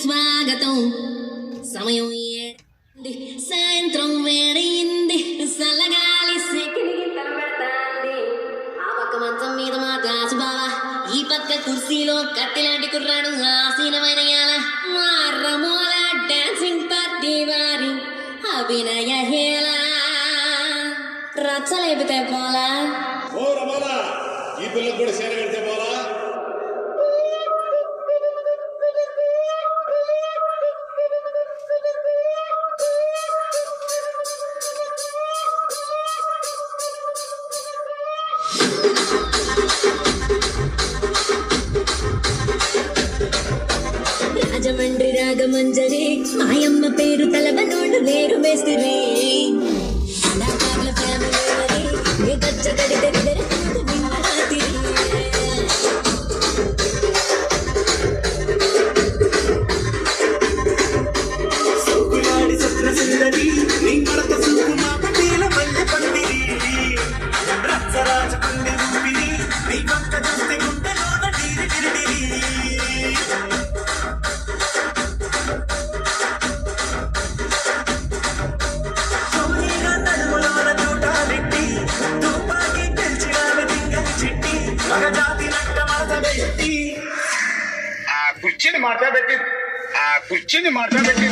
స్వాగతం. సమయం సాయంత్రం వేడయింది, సల్లగాలి సెక్కిలికి తలపెడతాంది. ఆ పక్క మంచం మీద మా దాసు బావ, ఈ పక్క కుర్సీలో కత్తిలాంటి కుర్రాడు ఆసీనమైన యాల. మా రమోల డాన్సింగ్ పార్టీ వారి అభినయ హేళ. రచ్చలేపితే పోలా ఈ పిల్లలు కూడా సేన పెడితే పోలా. రాజమండ్రి రాగమంజరి మాయమ్మ పేరు తలవనోళ్ళు లేరు మేస్తిరి. కళాకారుల ఫ్యామిలీ గచ్చ కడితే కుర్చీని మాట్లాడబెట్టి